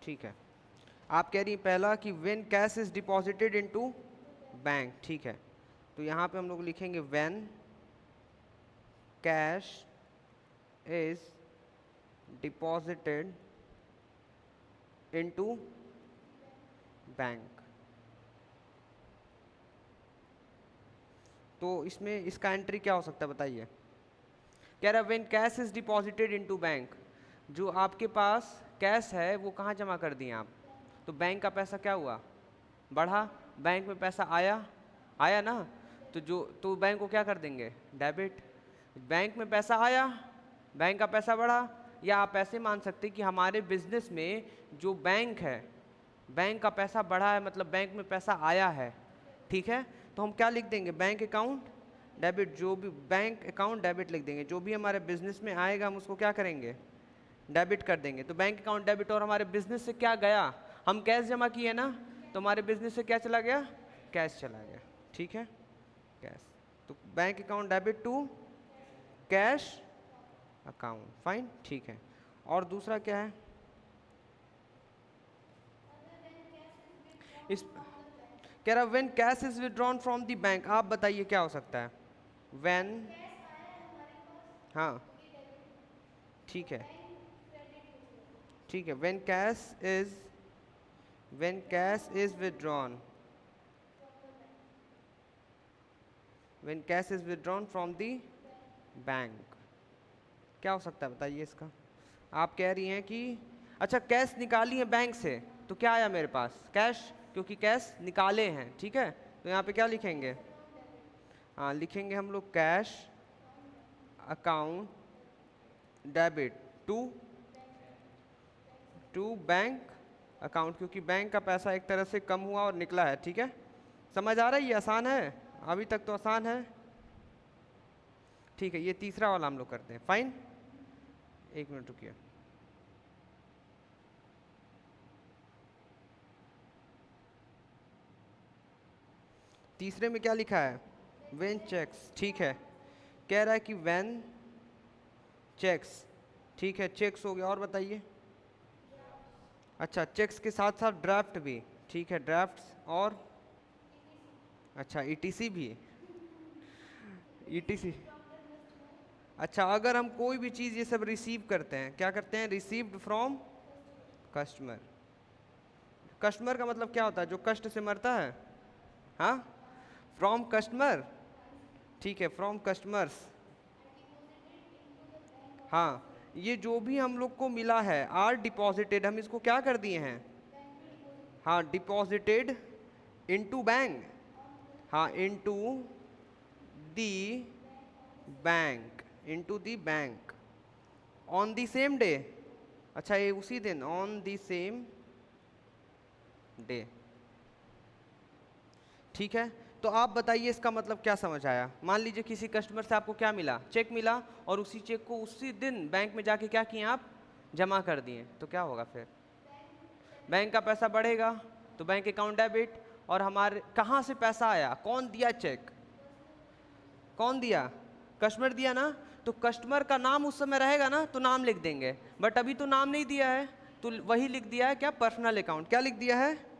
ठीक है। आप कह रही हैं पहला कि when cash is deposited into bank, ठीक है। तो यहाँ पे हम लोग लिखेंगे when cash is deposited into bank. तो इसमें इसका एंट्री क्या हो सकता है बताइए। कह रहा when cash is deposited into bank, जो आपके पास कैश है वो कहाँ जमा कर दिए आप, तो बैंक का पैसा क्या हुआ, बढ़ा, बैंक में पैसा आया, आया ना, तो बैंक को क्या कर देंगे, डेबिट। बैंक में पैसा आया, बैंक का पैसा बढ़ा। या आप ऐसे मान सकते कि हमारे बिजनेस में जो बैंक है, बैंक का पैसा बढ़ा है, मतलब बैंक में पैसा आया है, ठीक है। तो हम क्या लिख देंगे, बैंक अकाउंट डेबिट, जो भी बैंक अकाउंट डेबिट लिख देंगे, जो भी हमारे बिजनेस में आएगा हम उसको क्या करेंगे, डेबिट कर देंगे। तो बैंक अकाउंट डेबिट, और हमारे बिजनेस से क्या गया, हम कैश जमा किए ना, तो हमारे बिजनेस से क्या चला गया, कैश चला गया, ठीक है, कैश। तो bank account debit to cash account, fine, ठीक है। और दूसरा क्या है, इस कह रहा when cash is withdrawn from the bank, आप बताइए क्या हो सकता है, व्हेन, हाँ ठीक है, ठीक है, when cash is withdrawn, when cash is withdrawn from the bank, क्या हो सकता है बताइए इसका। आप कह रही हैं कि अच्छा कैश निकाली है बैंक से, तो क्या आया मेरे पास, कैश, क्योंकि कैश निकाले हैं, ठीक है। तो यहाँ पे क्या लिखेंगे, हाँ लिखेंगे हम लोग cash account debit to bank account, क्योंकि बैंक का पैसा एक तरह से कम हुआ और निकला है, ठीक है। समझ आ रहा है, ये आसान है, अभी तक तो आसान है, ठीक है। ये तीसरा वाला हम लोग करते हैं, फाइन, एक मिनट रुकिए। तीसरे में क्या लिखा है, वेन चेक्स, ठीक है। कह रहा है कि वेन चेक्स, ठीक है, चेक्स हो गया, और बताइए। अच्छा चेक्स के साथ साथ ड्राफ्ट भी, ठीक है, ड्राफ्ट्स, और अच्छा ईटीसी भी, ईटीसी। अच्छा अगर हम कोई भी चीज़ ये सब रिसीव करते हैं, क्या करते हैं, रिसीव्ड फ्रॉम कस्टमर। कस्टमर का मतलब क्या होता है, जो कष्ट से मरता है, हाँ, फ्रॉम कस्टमर, ठीक है, फ्रॉम कस्टमर्स, हाँ। ये जो भी हम लोग को मिला है आर डिपॉजिटेड, हम इसको क्या कर दिए हैं, हाँ डिपॉजिटेड इनटू बैंक, हाँ into the bank, into the bank on the same day, अच्छा ये उसी दिन, ऑन दी सेम डे, ठीक है। तो आप बताइए इसका मतलब क्या समझ आया। मान लीजिए किसी कस्टमर से आपको क्या मिला, चेक मिला, और उसी चेक को उसी दिन बैंक में जाके क्या किए आप, जमा कर दिए, तो क्या होगा फिर, बैंक का पैसा बढ़ेगा, तो बैंक अकाउंट डेबिट। और हमारे कहाँ से पैसा आया, कौन दिया चेक, कौन दिया, कस्टमर दिया ना, तो कस्टमर का नाम उस समय रहेगा ना, तो नाम लिख देंगे, बट अभी तो नाम नहीं दिया है, तो वही लिख दिया है क्या, पर्सनल अकाउंट, क्या लिख दिया है,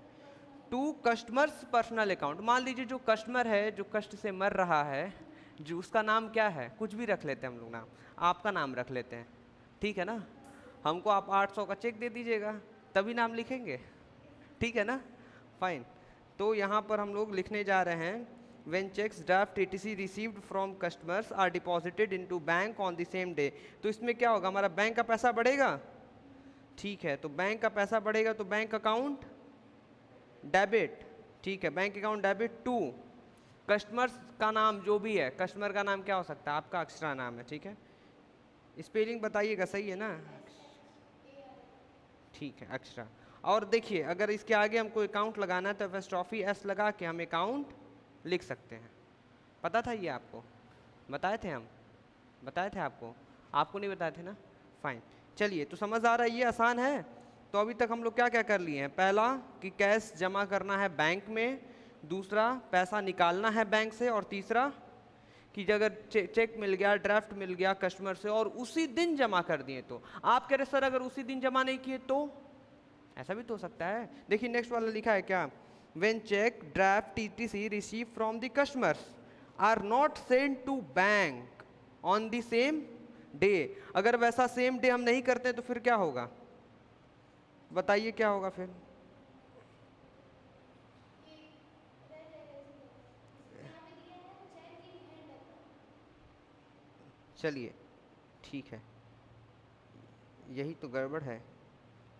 टू कस्टमर्स पर्सनल अकाउंट। मान लीजिए जो कस्टमर है, जो कष्ट से मर रहा है, जो उसका नाम क्या है, कुछ भी रख लेते हैं हम लोग नाम, आपका नाम रख लेते हैं, ठीक है ना। हमको आप 800 का चेक दे दीजिएगा, तभी नाम लिखेंगे, ठीक है ना, फाइन। तो यहाँ पर हम लोग लिखने जा रहे हैं when cheques draft etc received from customers are deposited into bank on the same day. तो इसमें क्या होगा, हमारा बैंक का पैसा बढ़ेगा, ठीक है। तो बैंक का पैसा बढ़ेगा, तो बैंक अकाउंट डेबिट, ठीक है, bank account debit to customers का नाम जो भी है, कस्टमर का नाम क्या हो सकता है, आपका अक्षरा नाम है, ठीक है। स्पेलिंग बताइएगा, सही है ना, ठीक है, अक्षरा। और देखिए अगर इसके आगे हमको अकाउंट लगाना है तो एपोस्ट्रोफी एस लगा के हम अकाउंट लिख सकते हैं। पता था ये आपको, बताए थे हम, बताए थे आपको, आपको नहीं बताए थे ना, फाइन। चलिए तो समझ आ रहा है, ये आसान है। तो अभी तक हम लोग क्या क्या कर लिए हैं, पहला कि कैश जमा करना है बैंक में, दूसरा पैसा निकालना है बैंक से, और तीसरा कि अगर चेक मिल गया, ड्राफ्ट मिल गया कस्टमर से और उसी दिन जमा कर दिए, तो आप कह रहे सर अगर उसी दिन जमा नहीं किए तो ऐसा भी तो हो सकता है। देखिए नेक्स्ट वाला लिखा है क्या, when cheque draft etc receive from the customers are not send to bank on the same day. अगर वैसा सेम डे हम नहीं करते तो फिर क्या होगा, बताइए क्या होगा फिर। चलिए ठीक है, यही तो गड़बड़ है।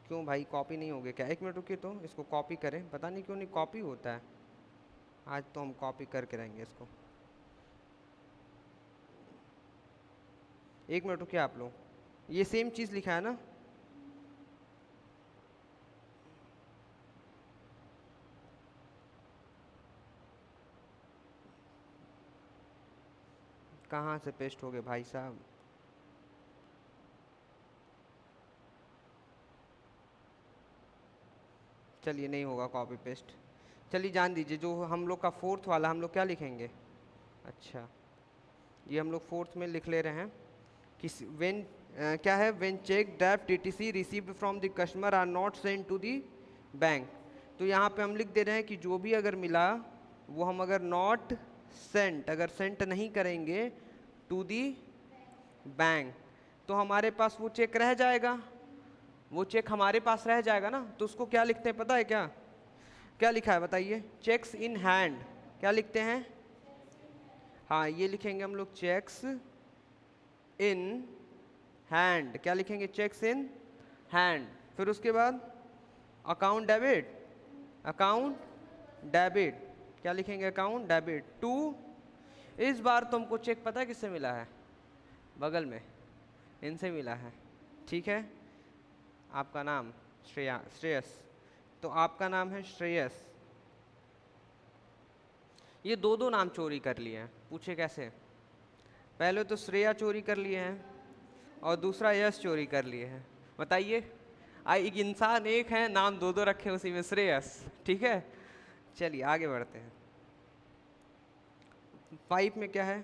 क्यों भाई कॉपी नहीं हो गया क्या, एक मिनट रुकिए तो इसको कॉपी करें, पता नहीं क्यों नहीं कॉपी होता है। आज तो हम कॉपी करके रहेंगे इसको, एक मिनट रुकिए आप लोग, ये सेम चीज़ लिखा है ना। कहाँ से पेस्ट हो गए भाई साहब, चलिए नहीं होगा कॉपी पेस्ट। चलिए जान दीजिए, जो हम लोग का फोर्थ वाला हम लोग क्या लिखेंगे। अच्छा ये हम लोग फोर्थ में लिख ले रहे हैं कि व्हेन क्या है, when cheque draft etc received from the customer are not send to the bank. तो यहाँ पे हम लिख दे रहे हैं कि जो भी अगर मिला वो हम अगर नॉट सेंट, अगर सेंट नहीं करेंगे टू दी बैंक तो हमारे पास वो चेक रह जाएगा, वो चेक हमारे पास रह जाएगा ना। तो उसको क्या लिखते हैं पता है क्या, क्या लिखा है बताइए, चेक्स इन हैंड। क्या लिखते हैं, हाँ ये लिखेंगे हम लोग चेक्स इन हैंड। क्या लिखेंगे, चेक्स इन हैंड। फिर उसके बाद अकाउंट डेबिट, अकाउंट डेबिट, क्या लिखेंगे, अकाउंट डेबिट टू। इस बार तुमको चेक पता है किससे मिला है, बगल में इनसे मिला है, ठीक है। आपका नाम श्रेयस, तो आपका नाम है श्रेयस। ये दो दो नाम चोरी कर लिए हैं, पूछे कैसे। पहले तो श्रेया चोरी कर लिए हैं और दूसरा यश चोरी कर लिए हैं, बताइए। एक इंसान एक है, नाम दो दो रखे उसी में श्रेयस, ठीक है। चलिए आगे बढ़ते हैं। 5 में क्या है,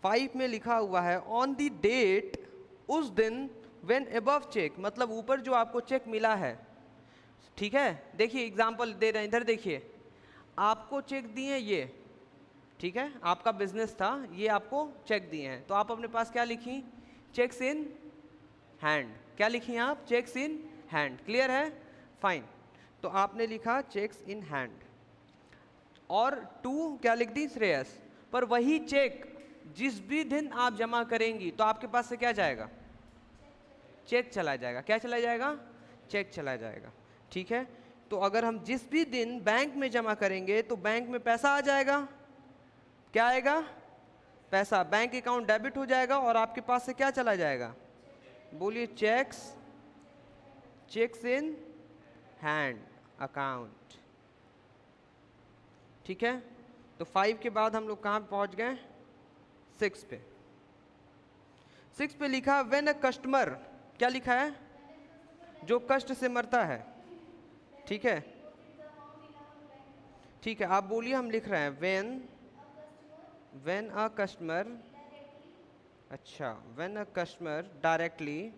5 में लिखा हुआ है ऑन द डेट, उस दिन, व्हेन अबव चेक, मतलब ऊपर जो आपको चेक मिला है, ठीक है। देखिए एग्जांपल दे रहे हैं, इधर देखिए, आपको चेक दिए ये, ठीक है, आपका बिजनेस था, ये आपको चेक दिए हैं, तो आप अपने पास क्या लिखी, चेक्स इन हैंड। क्या लिखी आप, चेक्स इन हैंड, क्लियर है, फाइन। तो आपने लिखा चेक्स इन हैंड और टू क्या लिख दी, श्रेयस। पर वही चेक जिस भी दिन आप जमा करेंगी तो आपके पास से क्या जाएगा, चेक चला जाएगा। क्या चला जाएगा, चेक चला जाएगा, ठीक है। तो अगर हम जिस भी दिन बैंक में जमा करेंगे तो बैंक में पैसा आ जाएगा, क्या आएगा, पैसा, बैंक अकाउंट डेबिट हो जाएगा और आपके पास से क्या चला जाएगा, बोलिए, cheques, cheques in hand account, ठीक है। तो 5 के बाद हम लोग कहाँ पहुँच गए, 6 पे। 6 पे लिखा व्हेन अ कस्टमर, क्या लिखा है, जो कष्ट से मरता है, ठीक है, ठीक है। आप बोलिए, हम लिख रहे हैं व्हेन अ कस्टमर, अच्छा, when a customer directly,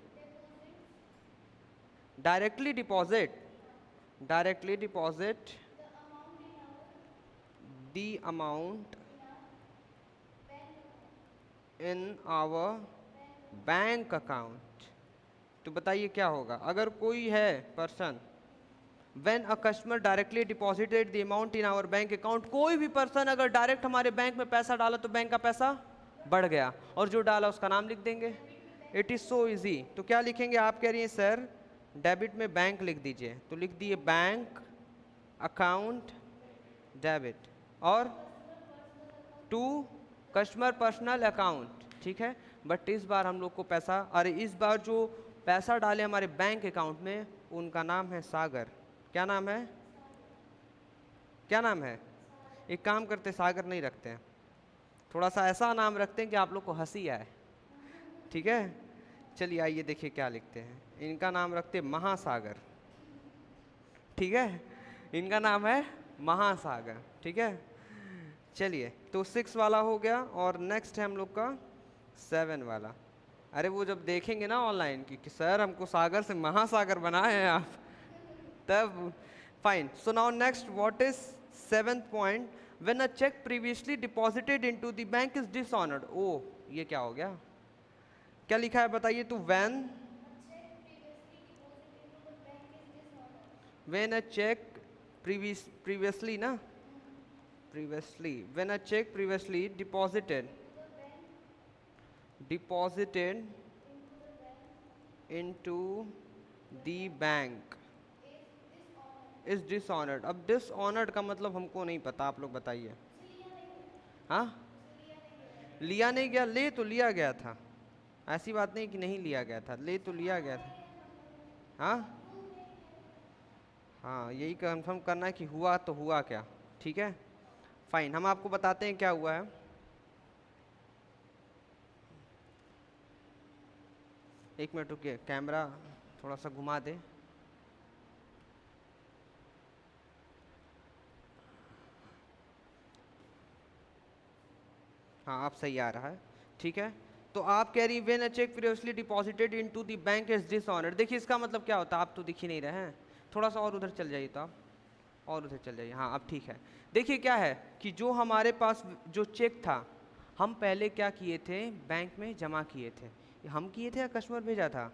directly deposit, directly deposit the amount in our bank account. तो बताइए क्या होगा, अगर कोई है person, when a customer directly deposited the amount in our bank account, कोई भी पर्सन अगर डायरेक्ट हमारे बैंक में पैसा डाला तो बैंक का पैसा बढ़ गया, और जो डाला उसका नाम लिख देंगे, इट इज़ सो इजी। तो क्या लिखेंगे, आप कह रही हैं सर डेबिट में बैंक लिख दीजिए, तो लिख दिए बैंक अकाउंट डेबिट, और टू कस्टमर पर्सनल अकाउंट, ठीक है। बट इस बार हम लोग को पैसा, अरे इस बार जो पैसा डाले हमारे बैंक अकाउंट में उनका नाम है सागर। क्या नाम है, क्या नाम है, एक काम करते सागर नहीं रखते हैं, थोड़ा सा ऐसा नाम रखते हैं कि आप लोग को हंसी आए, ठीक है। चलिए आइए देखिए क्या लिखते हैं, इनका नाम रखते महासागर, ठीक है, इनका नाम है महासागर, ठीक है। चलिए तो 6 वाला हो गया और नेक्स्ट है हम लोग का 7 वाला। अरे वो जब देखेंगे ना ऑनलाइन कि सर हमको सागर से महासागर बनाए हैं आप, तब fine. So now next, what is seventh point, when a cheque previously deposited into the bank is dishonoured. ओ ये क्या हो गया, क्या लिखा है बताइए. तो व्हेन अ चेक previously ना, previously when a check previously deposited into the bank is dishonored. अब dishonored का मतलब हमको नहीं पता, आप लोग बताइए. हाँ, लिया नहीं गया, ले तो लिया गया था, ऐसी बात नहीं कि नहीं लिया गया था, ले तो लिया गया था. हाँ हाँ, यही कंफर्म करना है कि हुआ तो हुआ क्या. ठीक है, फाइन, हम आपको बताते हैं क्या हुआ है. एक मिनट रुकिए, कैमरा थोड़ा सा घुमा दे. हाँ आप सही आ रहा है. ठीक है, तो आप कह रही when a cheque previously deposited into the bank is dishonoured. देखिए इसका मतलब क्या होता है, आप तो दिख ही नहीं रहे हैं. थोड़ा सा और उधर चल जाइए, तो आप और उधर चल जाइए. हाँ अब ठीक है. देखिए क्या है कि जो हमारे पास जो चेक था, हम पहले क्या किए थे, बैंक में जमा किए थे. हम किए थे या कस्टमर भेजा था?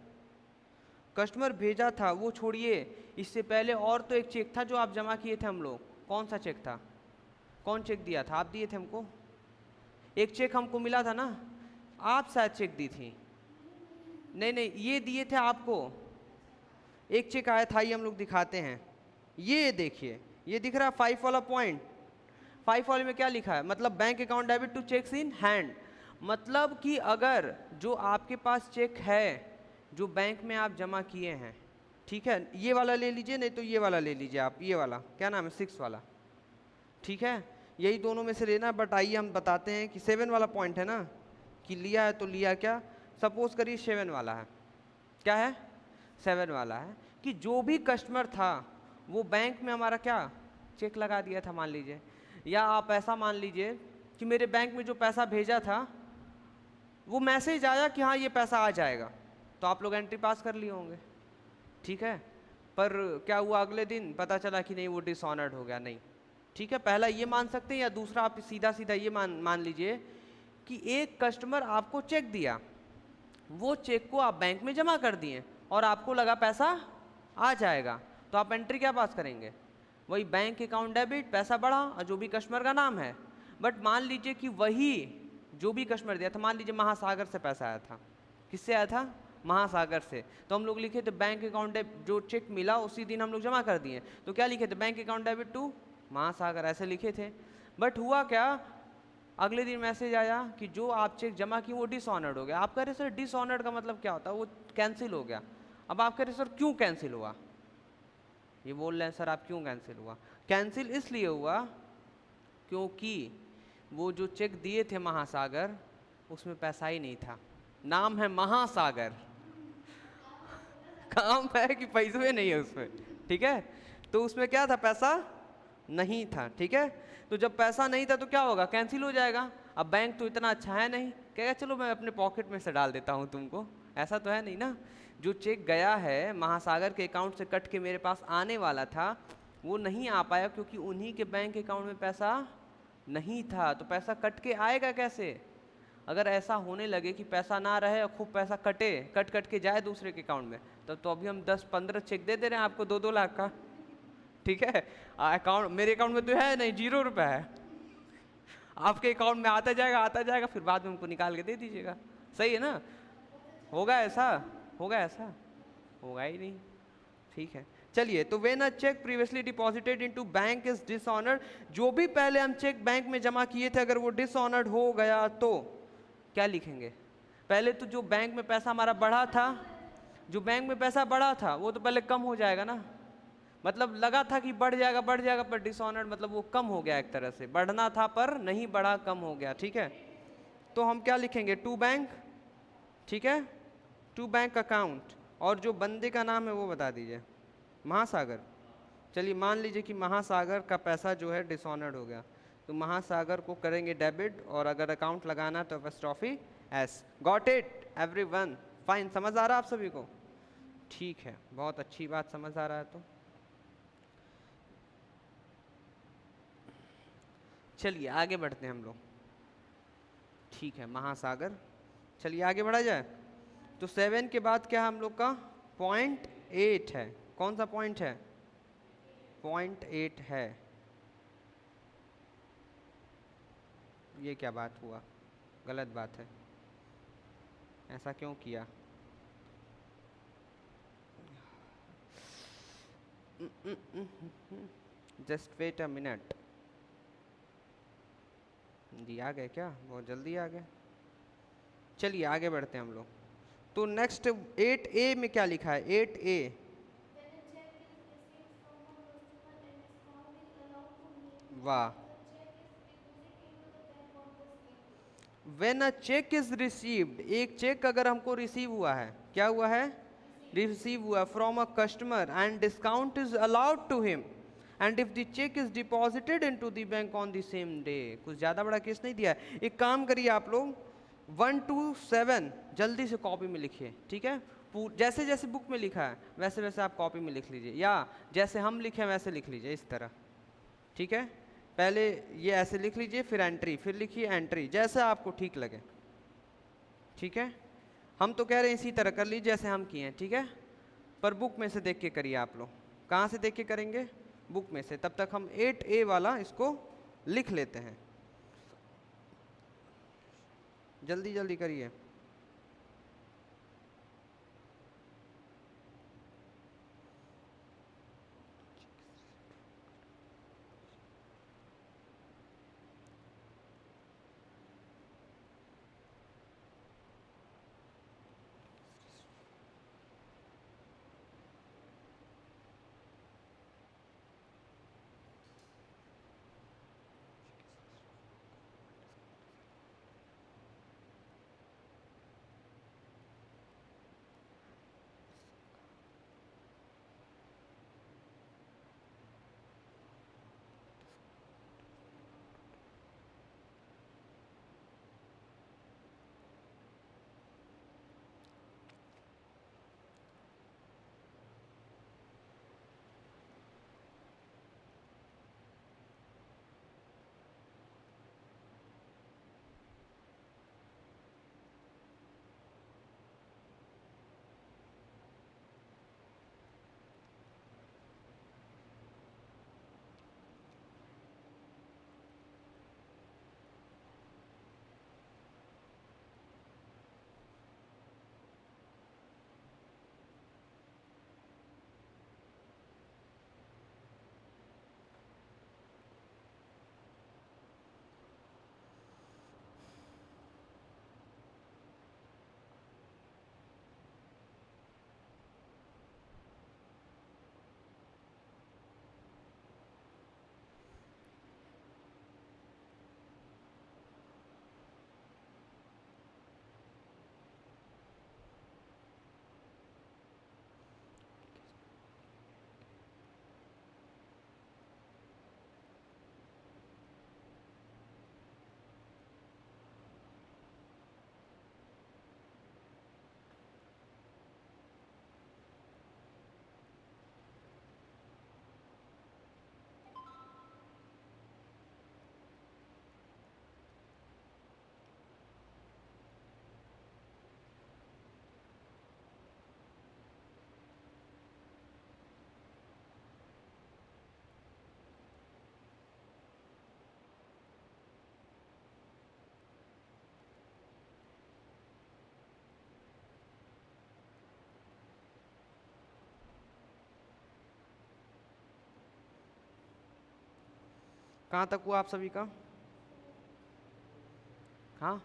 कस्टमर भेजा था, वो छोड़िए. इससे पहले और तो एक चेक था जो आप जमा किए थे हम लोग. कौन सा चेक था, कौन चेक दिया था, आप दिए थे हमको. एक चेक हमको मिला था ना, आप शायद चेक दी थी. नहीं नहीं, ये दिए थे आपको. एक चेक आया था, ये हम लोग दिखाते हैं. ये देखिए, ये दिख रहा है 5 वाला पॉइंट. 5 वाले में क्या लिखा है, मतलब bank account debit to cheques in hand. मतलब कि अगर जो आपके पास चेक है जो बैंक में आप जमा किए हैं, ठीक है, ये वाला ले लीजिए, नहीं तो ये वाला ले लीजिए आप. ये वाला क्या नाम है, 6 वाला. ठीक है, यही दोनों में से लेना. बट आइए हम बताते हैं कि 7 वाला पॉइंट है ना, कि लिया है तो लिया क्या. सपोज करिए 7 वाला है. क्या है, 7 वाला है कि जो भी कस्टमर था वो बैंक में हमारा क्या चेक लगा दिया था मान लीजिए. या आप ऐसा मान लीजिए कि मेरे बैंक में जो पैसा भेजा था वो मैसेज आया कि हाँ ये पैसा आ जाएगा, तो आप लोग एंट्री पास कर लिए होंगे. ठीक है, पर क्या हुआ, अगले दिन पता चला कि नहीं वो डिसऑनर्ड हो गया. नहीं, ठीक है, पहला ये मान सकते हैं, या दूसरा आप सीधा सीधा ये मान लीजिए कि एक कस्टमर आपको चेक दिया, वो चेक को आप बैंक में जमा कर दिए और आपको लगा पैसा आ जाएगा, तो आप एंट्री क्या पास करेंगे, वही बैंक अकाउंट डेबिट, पैसा बढ़ा और जो भी कस्टमर का नाम है. बट मान लीजिए कि वही जो भी कस्टमर दिया था, मान लीजिए महासागर से पैसा आया था. किससे आया था, महासागर से. तो हम लोग लिखे थे बैंक अकाउंट जो चेक मिला उसी दिन हम लोग जमा कर दिए. तो क्या लिखे थे, बैंक अकाउंट डेबिट टू महासागर, ऐसे लिखे थे. बट हुआ क्या, अगले दिन मैसेज आया कि जो आप चेक जमा किए वो डिसऑनर्ड हो गया. आप कह रहे सर डिसऑनर्ड का मतलब क्या होता है, वो कैंसिल हो गया. अब आप कह रहे सर क्यों कैंसिल हुआ, ये बोल रहे हैं सर आप क्यों कैंसिल हुआ. कैंसिल इसलिए हुआ क्योंकि वो जो चेक दिए थे महासागर, उसमें पैसा ही नहीं था. नाम है महासागर, काम है कि पैसे नहीं है उसमें. ठीक है, तो उसमें क्या था, पैसा नहीं था. ठीक है, तो जब पैसा नहीं था तो क्या होगा, कैंसिल हो जाएगा. अब बैंक तो इतना अच्छा है नहीं, कहेगा चलो मैं अपने पॉकेट में से डाल देता हूँ तुमको. ऐसा तो है नहीं ना. जो चेक गया है महासागर के अकाउंट से कट के मेरे पास आने वाला था, वो नहीं आ पाया क्योंकि उन्हीं के बैंक अकाउंट में पैसा नहीं था. तो पैसा कट के आएगा कैसे. अगर ऐसा होने लगे कि पैसा ना रहे और खूब पैसा कट कट के जाए दूसरे के अकाउंट में, तो अभी हम 10-15 चेक दे रहे हैं आपको 2-2 लाख का. ठीक है, अकाउंट मेरे अकाउंट में तो है नहीं, 0 रुपये है. आपके अकाउंट में आता जाएगा, फिर बाद में हमको निकाल के दे दीजिएगा. सही है ना, होगा ऐसा, होगा ऐसा, होगा ही नहीं. ठीक है, चलिए. तो when a cheque previously deposited into bank is dishonoured, जो भी पहले हम चेक बैंक में जमा किए थे अगर वो डिसऑनर्ड हो गया तो क्या लिखेंगे. पहले तो जो बैंक में पैसा हमारा बढ़ा था, जो बैंक में पैसा बढ़ा था वो तो पहले कम हो जाएगा ना. मतलब लगा था कि बढ़ जाएगा पर डिसऑनर्ड मतलब वो कम हो गया, एक तरह से बढ़ना था पर नहीं बढ़ा, कम हो गया. ठीक है, तो हम क्या लिखेंगे, टू बैंक. ठीक है, टू बैंक अकाउंट, और जो बंदे का नाम है वो बता दीजिए, महासागर. चलिए मान लीजिए कि महासागर का पैसा जो है डिसऑनर्ड हो गया, तो महासागर को करेंगे डेबिट, और अगर अकाउंट लगाना तो apostrophe S. Got it everyone? Fine, समझ आ रहा है आप सभी को? ठीक है, बहुत अच्छी बात, समझ आ रहा है तो चलिए आगे बढ़ते हैं हम लोग। ठीक है महासागर, चलिए आगे बढ़ा जाए। तो 7 के बाद क्या है हम लोग का? पॉइंट 8 है। कौन सा पॉइंट है? पॉइंट 8 है। ये क्या बात हुआ? गलत बात है, ऐसा क्यों किया? Just wait a minute. जी आ गए क्या? बहुत जल्दी आ गए। चलिए आगे बढ़ते हैं हम लोग। तो नेक्स्ट 8A में क्या लिखा है? 8A, वाह। When a cheque is received, एक चेक अगर हमको रिसीव हुआ है, क्या हुआ है? रिसीव हुआ from a customer and discount is allowed to him and if the cheque is deposited into the bank on the same day. कुछ ज़्यादा बड़ा केस नहीं दिया है। एक काम करिए आप लोग, 1 to 7 जल्दी से कॉपी में लिखिए, ठीक है? जैसे जैसे बुक में लिखा है वैसे वैसे आप कॉपी में लिख लीजिए, या जैसे हम लिखे वैसे लिख लीजिए, इस तरह, ठीक है? पहले ये ऐसे लिख लीजिए, फिर एंट्री, फिर लिखिए एंट्री, जैसे आपको ठीक लगे, ठीक है? हम तो कह रहे हैं इसी तरह कर लीजिए जैसे हम किए हैं, ठीक है? पर बुक में से देख के करिए आप लोग। कहाँ से देख के करेंगे? बुक में से। तब तक हम 8A वाला इसको लिख लेते हैं, जल्दी जल्दी करिए। कहाँ तक हुआ आप सभी का? हाँ,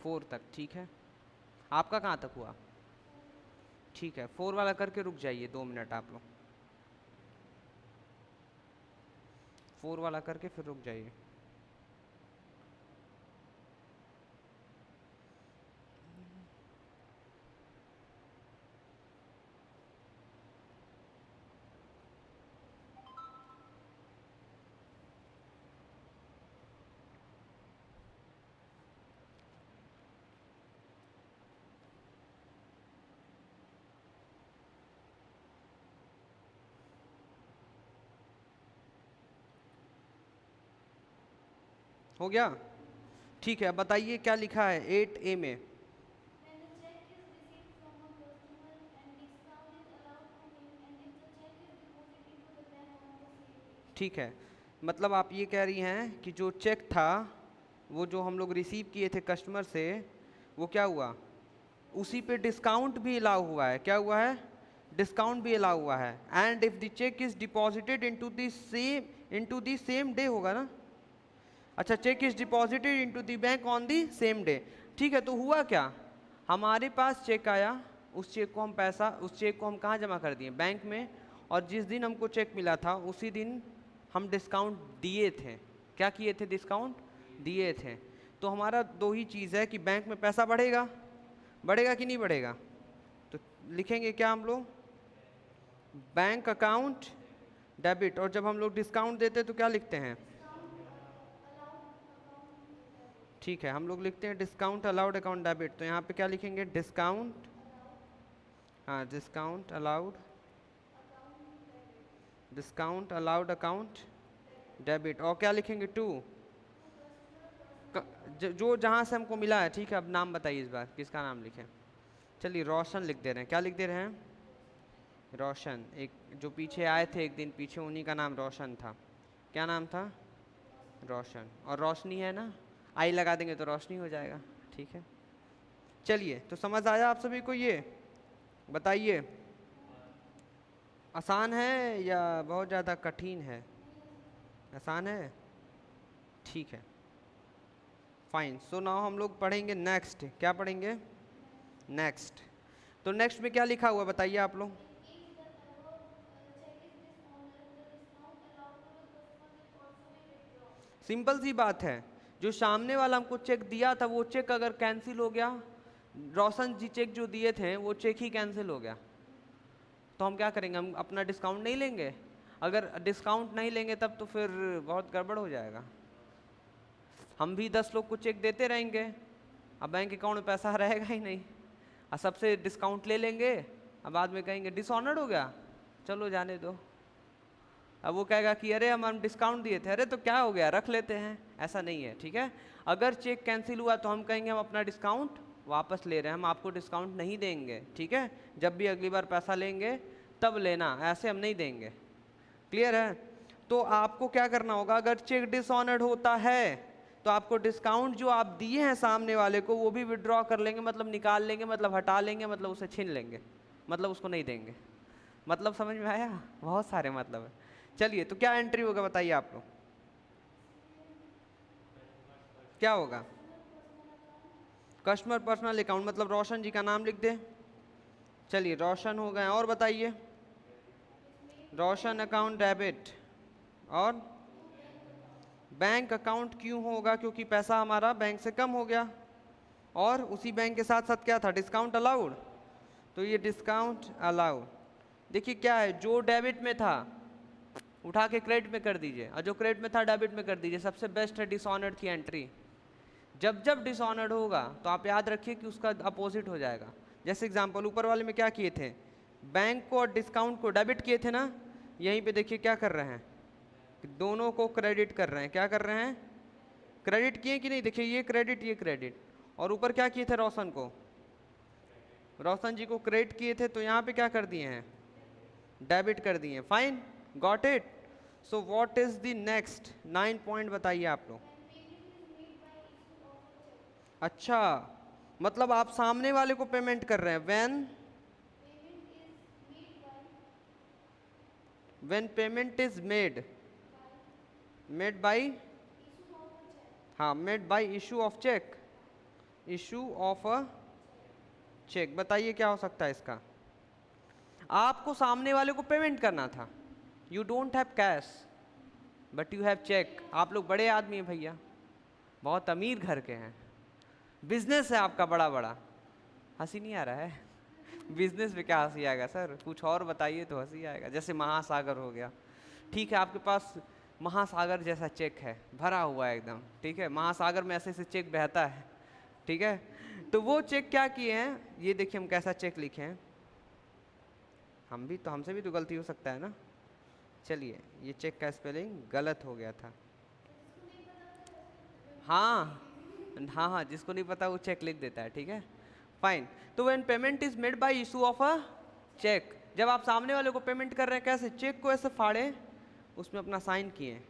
4 तक, ठीक है। आपका कहाँ तक हुआ? ठीक है, 4 वाला करके रुक जाइए 2 मिनट आप लोग। 4 वाला करके फिर रुक जाइए। हो गया? ठीक है, अब बताइए क्या लिखा है 8A में। ठीक है, मतलब आप ये कह रही हैं कि जो चेक था वो जो हम लोग रिसीव किए थे कस्टमर से, वो क्या हुआ, उसी पे डिस्काउंट भी अलाउ हुआ है। क्या हुआ है? डिस्काउंट भी अलाउ हुआ है। And if the cheque is deposited into the same day होगा ना। अच्छा, cheque is deposited into the bank on the same day. ठीक है, तो हुआ क्या, हमारे पास चेक आया, उस चेक को हम कहाँ जमा कर दिए? बैंक में। और जिस दिन हमको चेक मिला था उसी दिन हम डिस्काउंट दिए थे। क्या किए थे? डिस्काउंट दिए थे। तो हमारा दो ही चीज़ है कि बैंक में पैसा बढ़ेगा, बढ़ेगा कि नहीं बढ़ेगा? तो लिखेंगे क्या हम लोग? Bank account debit. और जब हम लोग डिस्काउंट देते हैं तो क्या लिखते हैं? ठीक है, हम लोग लिखते हैं डिस्काउंट अलाउड अकाउंट डेबिट। तो यहाँ पे क्या लिखेंगे? डिस्काउंट, हाँ, discount allowed, discount allowed account debit. और क्या लिखेंगे? टू, जो जहाँ से हमको मिला है। ठीक है, अब नाम बताइए इस बार किसका नाम लिखें? चलिए रोशन लिख दे रहे हैं। क्या लिख दे रहे हैं? रोशन। एक जो पीछे आए थे एक दिन पीछे, उन्हीं का नाम रोशन था। क्या नाम था? रोशन। और रोशनी है ना, आई लगा देंगे तो रोशनी हो जाएगा। ठीक है, चलिए, तो समझ आया आप सभी को? ये बताइए आसान है या बहुत ज़्यादा कठिन है? आसान है, ठीक है, फाइन। सो नाउ हम लोग पढ़ेंगे नेक्स्ट। क्या पढ़ेंगे? नेक्स्ट। तो नेक्स्ट में क्या लिखा हुआ बताइए आप लोग? सिंपल सी बात है, जो सामने वाला हमको चेक दिया था वो चेक अगर कैंसिल हो गया, रोशन जी चेक जो दिए थे वो चेक ही कैंसिल हो गया, तो हम क्या करेंगे? हम अपना डिस्काउंट नहीं लेंगे? अगर डिस्काउंट नहीं लेंगे तब तो फिर बहुत गड़बड़ हो जाएगा। हम भी 10 लोग को चेक देते रहेंगे, अब बैंक अकाउंट में पैसा रहेगा ही नहीं। और सबसे डिस्काउंट ले लेंगे, अब बाद में कहेंगे डिसऑनर्ड हो गया, चलो जाने दो। अब वो कहेगा कि अरे हम डिस्काउंट दिए थे, अरे तो क्या हो गया, रख लेते हैं। ऐसा नहीं है, ठीक है? अगर चेक कैंसिल हुआ तो हम कहेंगे हम अपना डिस्काउंट वापस ले रहे हैं, हम आपको डिस्काउंट नहीं देंगे। ठीक है, जब भी अगली बार पैसा लेंगे तब लेना, ऐसे हम नहीं देंगे। क्लियर है? तो आपको क्या करना होगा, अगर चेक डिसऑनर्ड होता है तो आपको डिस्काउंट जो आप दिए हैं सामने वाले को वो भी विड्रॉ कर लेंगे, मतलब निकाल लेंगे, मतलब हटा लेंगे, मतलब उसे छीन लेंगे, मतलब उसको नहीं देंगे। मतलब समझ में आया? बहुत सारे मतलब है। चलिए, तो क्या एंट्री होगा बताइए आप लोग? क्या होगा? कस्टमर पर्सनल अकाउंट, मतलब रोशन जी का नाम लिख दे। चलिए, रोशन हो गए, और बताइए? रोशन अकाउंट डेबिट। और बैंक अकाउंट क्यों होगा? क्योंकि पैसा हमारा बैंक से कम हो गया, और उसी बैंक के साथ साथ क्या था? Discount allowed. तो ये डिस्काउंट अलाउड। देखिए क्या है, जो डेबिट में था उठा के क्रेडिट में कर दीजिए, और जो क्रेडिट में था डेबिट में कर दीजिए। सबसे बेस्ट है डिसऑनर्ड की एंट्री। जब जब डिसऑनर्ड होगा तो आप याद रखिए कि उसका अपोजिट हो जाएगा। जैसे एग्जांपल ऊपर वाले में क्या किए थे? बैंक को और डिस्काउंट को डेबिट किए थे ना, यहीं पे देखिए क्या कर रहे हैं, दोनों को क्रेडिट कर रहे हैं। क्या कर रहे हैं? क्रेडिट किए कि नहीं? देखिए ये क्रेडिट, ये क्रेडिट। और ऊपर क्या किए थे? रोशन को, रोशन जी को क्रेडिट किए थे, तो यहाँ पे क्या कर दिए हैं? डेबिट कर दिए। Fine, got it. So what is the next 9 point बताइए आप लोग? अच्छा, मतलब आप सामने वाले को पेमेंट कर रहे हैं। When payment is made, made by, हाँ, made by issue of cheque, issue of a cheque. बताइए क्या हो सकता है इसका? आपको सामने वाले को पेमेंट करना था, you don't have cash but you have cheque. आप लोग बड़े आदमी हैं भैया, बहुत अमीर घर के हैं, बिजनेस है आपका बड़ा बड़ा। हंसी नहीं आ रहा है? बिजनेस पे क्या हंसी आएगा सर, कुछ और बताइए तो हंसी आएगा। जैसे महासागर हो गया, ठीक है, आपके पास महासागर जैसा चेक है, भरा हुआ है एकदम, ठीक है, महासागर में ऐसे ऐसे चेक बहता है, ठीक है। तो वो चेक क्या किए हैं, ये देखिए हम कैसा चेक लिखे हैं। हम भी तो, हमसे भी तो गलती हो सकता है ना। चलिए, ये चेक का स्पेलिंग गलत हो गया था। हाँ हाँ हाँ, जिसको नहीं पता वो चेक लिख देता है, ठीक है, फाइन। तो when payment is made by issue of a cheque, जब आप सामने वाले को पेमेंट कर रहे हैं, कैसे, चेक को ऐसे फाड़े, उसमें अपना साइन किए,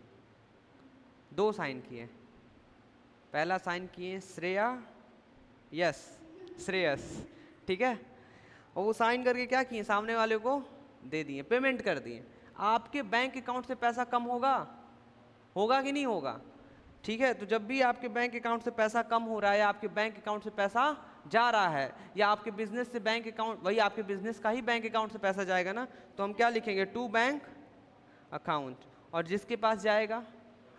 दो साइन किए, पहला साइन किए श्रेया, यस, श्रेयस, ठीक है, और वो साइन करके क्या किए, सामने वाले को दे दिए, पेमेंट कर दिए। आपके बैंक अकाउंट से पैसा कम होगा, होगा कि नहीं होगा, ठीक है। तो जब भी आपके बैंक अकाउंट से पैसा कम हो रहा है, या आपके बैंक अकाउंट से पैसा जा रहा है, या आपके बिजनेस से बैंक अकाउंट, वही आपके बिजनेस का ही बैंक अकाउंट से पैसा जाएगा ना, तो हम क्या लिखेंगे, टू बैंक अकाउंट। और जिसके पास जाएगा,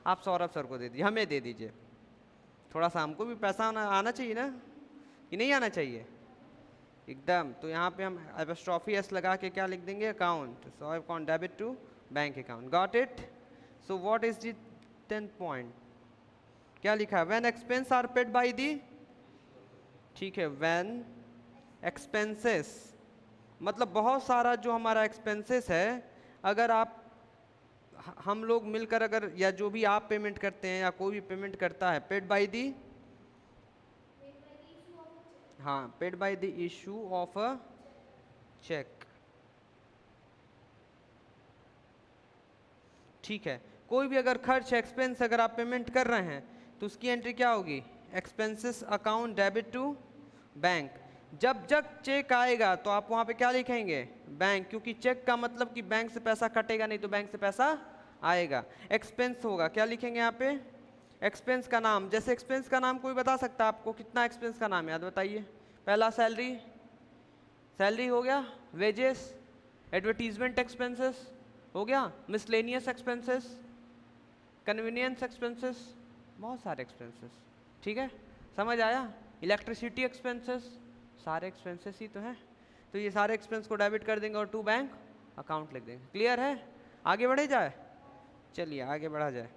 आप सौरभ सर को दे दीजिए, हमें दे दीजिए, थोड़ा सा हमको भी पैसा आना चाहिए ना, कि नहीं आना चाहिए एकदम। तो यहाँ पे हम एपोस्ट्रोफी एस लगा के क्या लिख देंगे, account, so account debit to bank account, got it. So what is the 10th point, क्या लिखा है, when expense are paid by the, ठीक है, व्हेन एक्सपेंसेस, मतलब बहुत सारा जो हमारा एक्सपेंसेस है, अगर आप, हम लोग मिलकर अगर, या जो भी आप पेमेंट करते हैं या कोई भी पेमेंट करता है, पेड बाय दी, हाँ, paid by the issue of a cheque, ठीक है। कोई भी अगर खर्च, एक्सपेंस अगर आप पेमेंट कर रहे हैं, तो उसकी एंट्री क्या होगी, expenses account debit to bank. जब जब चेक आएगा तो आप वहाँ पे क्या लिखेंगे, बैंक, क्योंकि चेक का मतलब कि बैंक से पैसा कटेगा नहीं, तो बैंक से पैसा आएगा। एक्सपेंस होगा, क्या लिखेंगे यहाँ पे, एक्सपेंस का नाम, जैसे एक्सपेंस का नाम कोई बता सकता है आपको, कितना एक्सपेंस का नाम याद, बताइए। पहला सैलरी, सैलरी हो गया, वेजेस, एडवर्टीजमेंट एक्सपेंसेस हो गया, मिसलेनियस एक्सपेंसेस, कन्वीनियंस एक्सपेंसेस, बहुत सारे एक्सपेंसेस, ठीक है, समझ आया। इलेक्ट्रिसिटी एक्सपेंसेस, सारे एक्सपेंसेस ही तो हैं। तो ये सारे एक्सपेंस को डेबिट कर देंगे और टू बैंक अकाउंट लिख देंगे। क्लियर है, आगे बढ़े जाए, चलिए आगे बढ़ा जाए।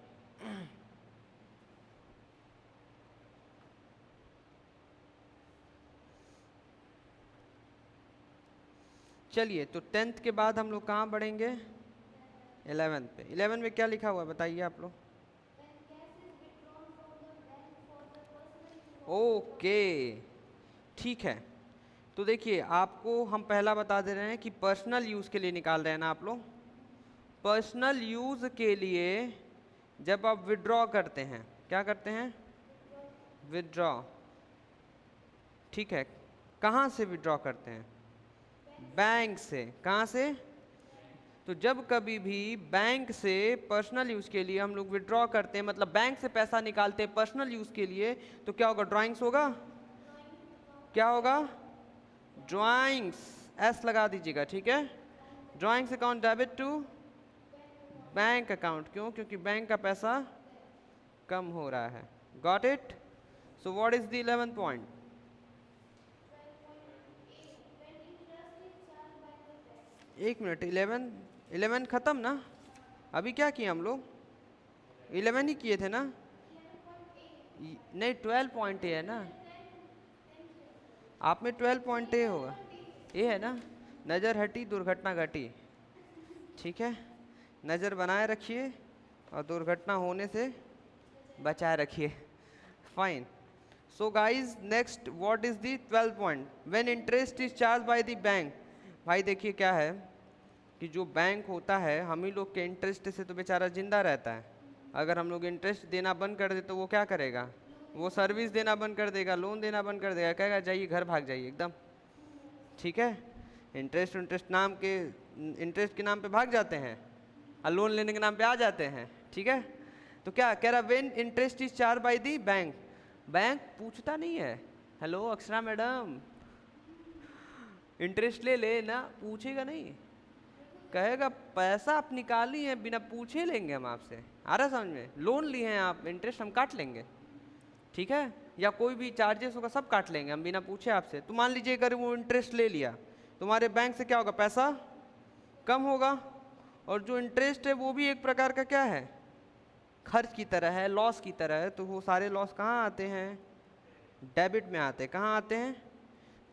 चलिए, तो 10th के बाद हम लोग कहाँ बढ़ेंगे, 11th पे। 11 में क्या लिखा हुआ है बताइए आप लोग। ओके, ठीक है। तो देखिए, आपको हम पहला बता दे रहे हैं कि पर्सनल यूज़ के लिए निकाल रहे हैं ना आप लोग। पर्सनल यूज़ के लिए जब आप विड्रॉ करते हैं, क्या करते हैं, विड्रॉ, ठीक है। कहाँ से विड्रॉ करते हैं, बैंक से, कहाँ से, तो जब कभी भी बैंक से पर्सनल यूज़ के लिए हम लोग विड्रॉ करते हैं, मतलब बैंक से पैसा निकालते हैं पर्सनल यूज़ के लिए, तो क्या होगा, ड्राइंग्स होगा, क्या होगा, ड्राइंग्स, एस लगा दीजिएगा, ठीक है। Drawings account debit to bank account, क्यों, क्योंकि बैंक का पैसा कम हो रहा है, got it. So what is the 11th point, एक मिनट, 11 खत्म ना, अभी क्या किए हम लोग, 11 ही किए थे ना, नहीं 12 पॉइंट ए है ना, आप में 12 पॉइंट ए होगा, ए है ना, नज़र हटी दुर्घटना घटी, ठीक है, नज़र बनाए रखिए और दुर्घटना होने से बचाए रखिए, fine. So guys, next what is the 12th point, when interest is charge by the bank. भाई देखिए क्या है कि जो बैंक होता है, हम ही लोग के इंटरेस्ट से तो बेचारा जिंदा रहता है। अगर हम लोग इंटरेस्ट देना बंद कर दे तो वो क्या करेगा, वो सर्विस देना बंद कर देगा, लोन देना बंद कर देगा, कहेगा जाइए घर भाग जाइए एकदम, ठीक है। इंटरेस्ट इंटरेस्ट के नाम पे भाग जाते हैं और लोन लेने के नाम पे आ जाते हैं, ठीक है। तो क्या कह रहा, when interest is charge by the bank, bank पूछता नहीं है, हेलो अक्षरा मैडम इंटरेस्ट ले ले ना, पूछेगा नहीं, कहेगा पैसा आप निकाली है बिना पूछे लेंगे हम आपसे, आ रहा समझ में, लोन लिए हैं आप, इंटरेस्ट हम काट लेंगे, ठीक है, या कोई भी चार्जेस होगा सब काट लेंगे हम बिना पूछे आपसे। तो मान लीजिए अगर वो इंटरेस्ट ले लिया, तुम्हारे बैंक से क्या होगा, पैसा कम होगा, और जो इंटरेस्ट है वो भी एक प्रकार का क्या है, खर्च की तरह है, लॉस की तरह है। तो वो सारे लॉस कहाँ आते हैं, डेबिट में आते हैं, कहाँ आते हैं,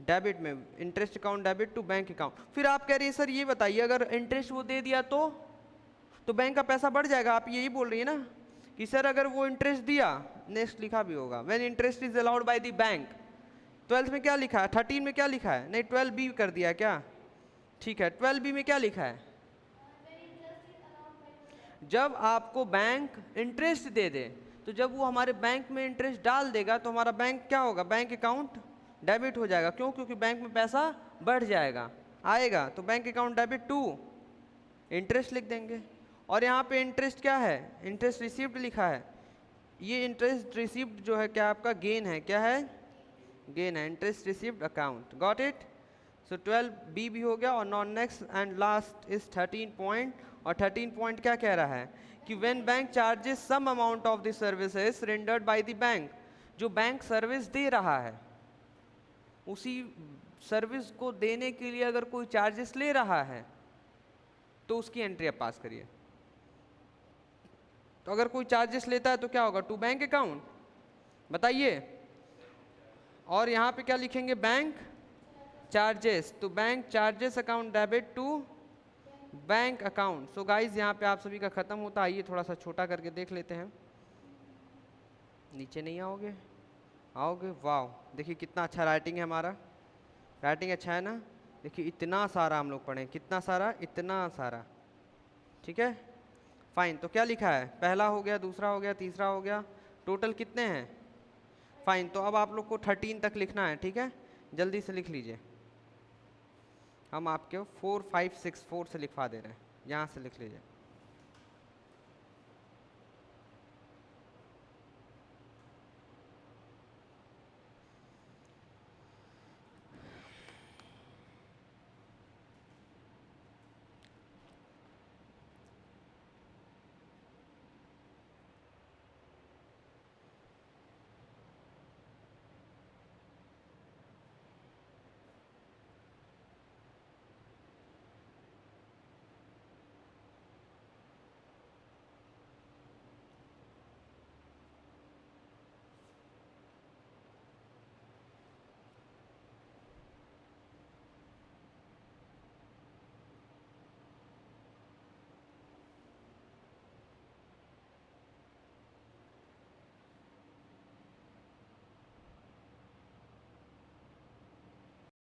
डेबिट में, interest account debit to bank account. फिर आप कह रही है सर ये बताइए, अगर इंटरेस्ट वो दे दिया तो बैंक का पैसा बढ़ जाएगा, आप यही बोल रही है ना कि सर अगर वो इंटरेस्ट दिया, नेक्स्ट लिखा भी होगा, when interest is allowed by the bank. 12 में क्या लिखा है, 13 में क्या लिखा है, नहीं 12B कर दिया क्या, ठीक है 12B में क्या लिखा है, जब आपको बैंक इंटरेस्ट दे दे, तो जब वो हमारे बैंक में इंटरेस्ट डाल देगा तो हमारा बैंक क्या होगा, बैंक अकाउंट डेबिट हो जाएगा। क्यों, क्योंकि बैंक में पैसा बढ़ जाएगा, आएगा, तो bank account debit to interest लिख देंगे। और यहाँ पे इंटरेस्ट क्या है, इंटरेस्ट रिसीव्ड लिखा है, ये इंटरेस्ट रिसीव्ड जो है क्या आपका गेन है, क्या है, गेन है, interest received account, got it. So 12B भी हो गया। और non next and last is 13 पॉइंट। और 13 पॉइंट क्या कह रहा है कि when bank charges some amount of the services rendered by the bank, जो बैंक सर्विस दे रहा है उसी सर्विस को देने के लिए अगर कोई चार्जेस ले रहा है तो उसकी एंट्री आप पास करिए। तो अगर कोई चार्जेस लेता है तो क्या होगा, टू बैंक अकाउंट, बताइए। और यहाँ पे क्या लिखेंगे, बैंक चार्जेस, तो bank charges account debit to bank account. So guys यहाँ पे आप सभी का खत्म होता है। आइए थोड़ा सा छोटा करके देख लेते हैं। नीचे नहीं आओगे, आओगे, वाह देखिए कितना अच्छा राइटिंग है हमारा, राइटिंग अच्छा है ना। देखिए इतना सारा हम लोग पढ़ें, कितना सारा, इतना सारा, ठीक है फाइन। तो क्या लिखा है, पहला हो गया, दूसरा हो गया, तीसरा हो गया, टोटल कितने हैं, फाइन। तो अब आप लोग को 13 तक लिखना है, ठीक है, जल्दी से लिख लीजिए। हम आपके 4 5 6 4 से लिखवा दे रहे हैं, यहाँ से लिख लीजिए।